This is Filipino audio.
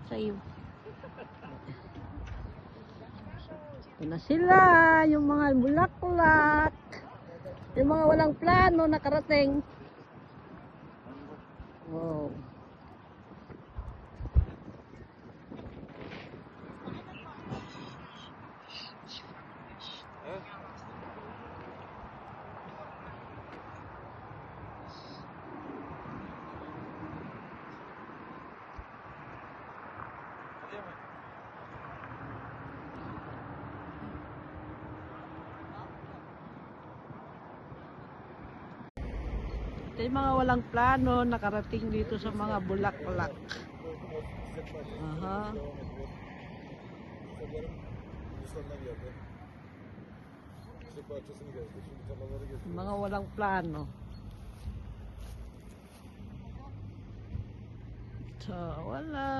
Sa'yo. Ito na sila, yung mga bulaklak. Yung mga walang plano nakarating. Wow. Ito yung mga walang plano nakarating dito sa mga bulaklak. Aha. Mga walang plano. Ito, wala.